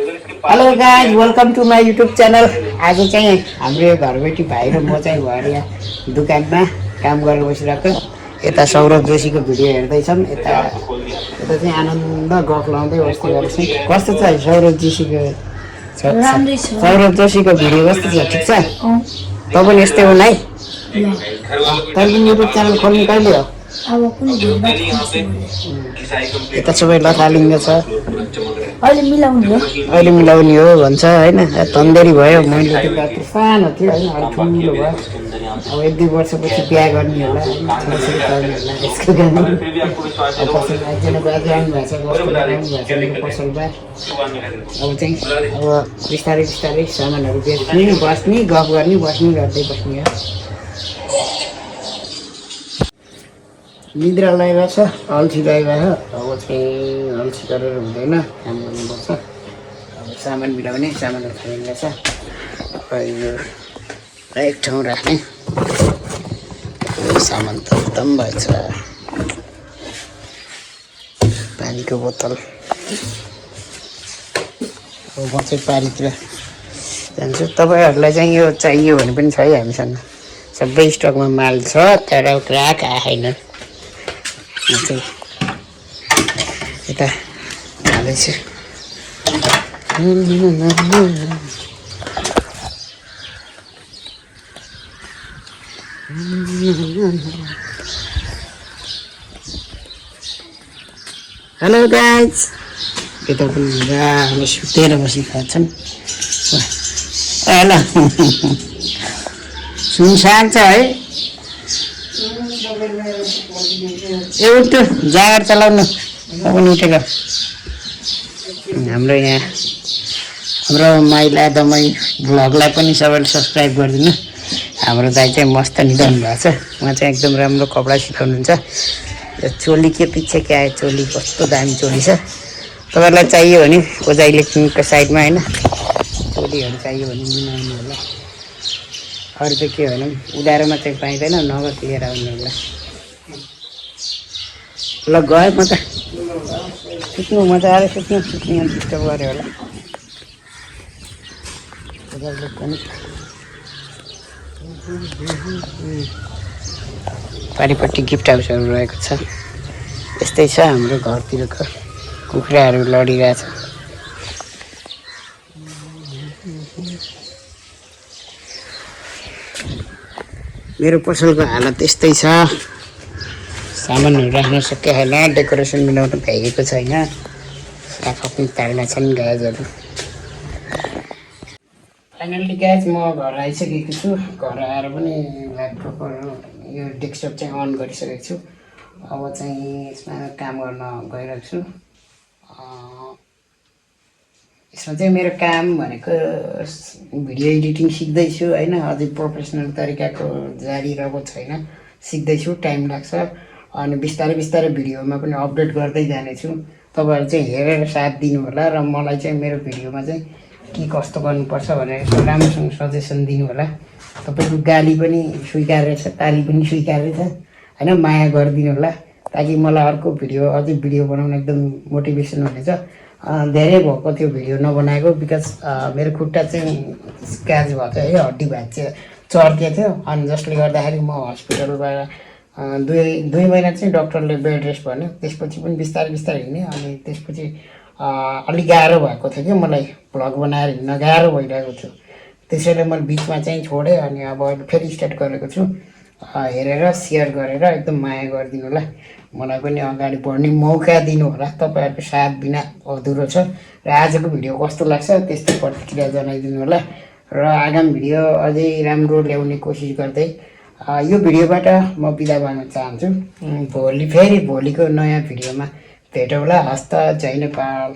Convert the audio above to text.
Hello guys, welcome to my YouTube channel. आज चाहिँ हाम्रो घरबेटी भाइ र म चाहिँ भएर यहाँ दोकानमा काम गरेर बसिरहेको। यता सौरभ जोशीको भिडियो हेर्दैछौँ, यता चाहिँ आनन्द गफ लाउँदै बस्दै गर्छौँ। कस्तो छ सौरभ जोशीको भिडियो कस्तो छ? ठिक छ? तँ पनि यस्तै हुन् है। तैँले युट्युब च्यानल खोल्ने कहिले हो? यता सबै लथालिङ्ग छ। अहिले मिलाउने हो भन्छ होइन। तन्देरी भयो, मैले त्यो बाटो सानो थियो होइन, अहिले ठुलो भयो। अब 1-2 वर्षपछि बिहा गर्ने होला, छोराछोरी पाउने होला। यसको गाडी अब पसल एकजना बाजे आउनु भएको छ, बस्नु लगाउनु भएको छ मेरो पसलमा। अब चाहिँ बिस्तारै बिस्तारै सामानहरू बेच्ने, बस्ने, गफ गर्ने, बस्ने गर्दै बस्ने हो। निद्रा लगाइरहेको छ, अल्छी लगाइरहेको छ। अब चाहिँ अल्छी गरेर हुँदैन, काम गर्नुपर्छ। अब सामान मिलाउने, सामानहरू खाइरहेको छ। यो एक ठाउँ राख्ने सामान त एकदम भएछ। पानीको बोतल। अब म चाहिँ पारीतिर जान्छु। तपाईँहरूलाई चाहिँ यो चाहियो भने पनि छ है हामीसँग। सबै स्टकमा माल छ, तर ग्राहक आएन। म चाहिँ यता जाँदैछु। हेलो गाइज, यता पनि राम्रै सुतेर बसिरहेका छन्। हेलो, सुनसान छ है। ए उठ्यो, जाँगर चलाउनु। पनि उठेको हाम्रो यहाँ हाम्रो माइला दमाई भ्लगलाई पनि सबैले सब्सक्राइब गरिदिनु। हाम्रो दाइ चाहिँ मस्त निदाउनु भएको छ। उहाँ चाहिँ एकदम राम्रो कपडा सिकाउनुहुन्छ। यो चोली के पछि क्या आयो, चोली कस्तो दामी चोली छ। तपाईँहरूलाई चाहियो भने ओजाइ लेख्नुको साइडमा होइन, चोलीहरू चाहियो भने मिलाउनु होला। अरू त के भनौँ, उधारोमा चाहिँ पाइँदैन, नगद लिएर आउनु होला। ल गएँ म त, सुत्नु मजा आएर सुत्नु डिस्टर्ब गऱ्यो होला। पारिपट्टि गिफ्ट हाउसहरू रहेको छ। यस्तै छ हाम्रो घरतिरको। कुखुराहरू लडिरहेछ। मेरो पसलको हालत यस्तै छ। सामानहरू राख्न सके छैन, डेकोरेसन मिलाउनु भ्याइएको छैन। आँखा पनि ताग्ला छन् गाजहरू। फाइनल्ली गाइज म घर आइसकेको छु। घर आएर पनि ल्यापटपहरू यो डेस्कटप चाहिँ अन गरिसकेको छु। अब चाहिँ यसमा काम गर्न गइरहेको छु। यसमा चाहिँ मेरो काम भनेको भिडियो एडिटिङ सिक्दैछु होइन। अझै प्रोफेसनल तरिकाको जारी रहेको छैन, सिक्दैछु, टाइम लाग्छ। अनि बिस्तारै बिस्तारै भिडियोमा पनि अपडेट गर्दै जानेछु। तपाईँहरू चाहिँ हेरेर साथ दिनु होला र मलाई चाहिँ मेरो भिडियोमा चाहिँ के कस्तो गर्नुपर्छ भनेर राम्रोसँग सजेसन दिनु होला। तपाईँको गाली पनि स्वीकार्य छ, ताली पनि स्वीकार्य छ होइन। माया गरिदिनु होला ताकि मलाई अर्को भिडियो अझै भिडियो बनाउन एकदम मोटिभेसन हुनेछ। धेरै भएको थियो भिडियो नबनाएको, बिकज मेरो खुट्टा चाहिँ स्क्र्याच भएको थियो है, हड्डी भाँच्चियो, चर्किएको थियो। अनि जसले गर्दाखेरि म हस्पिटलबाट 2 महिना चाहिँ डक्टरले बेड रेस्ट भन्यो। त्यसपछि पनि बिस्तारै बिस्तारै हिँडेँ। अनि त्यसपछि अलिक गाह्रो भएको थियो कि मलाई भ्लग बनाएर हिँड्न गाह्रो भइरहेको थियो। त्यसैले मैले बिचमा चाहिँ छोडेँ। अनि अब अहिले फेरि स्टार्ट गरेको छु। हेरेर सेयर गरेर एकदम माया गरिदिनु होला। मलाई पनि अगाडि बढ्ने मौका दिनु होला। तपाईँहरूको साथ बिना अधुरो छ। र आजको भिडियो कस्तो लाग्छ त्यस्तै प्रतिक्रिया जनाइदिनु होला। र आगामी भिडियो अझै राम्रो ल्याउने कोसिस गर्दै यो भिडियोबाट म बिदा भन्न चाहन्छु। भोलिको नयाँ भिडियोमा भेटौँला। हस्त, जय नेपाल।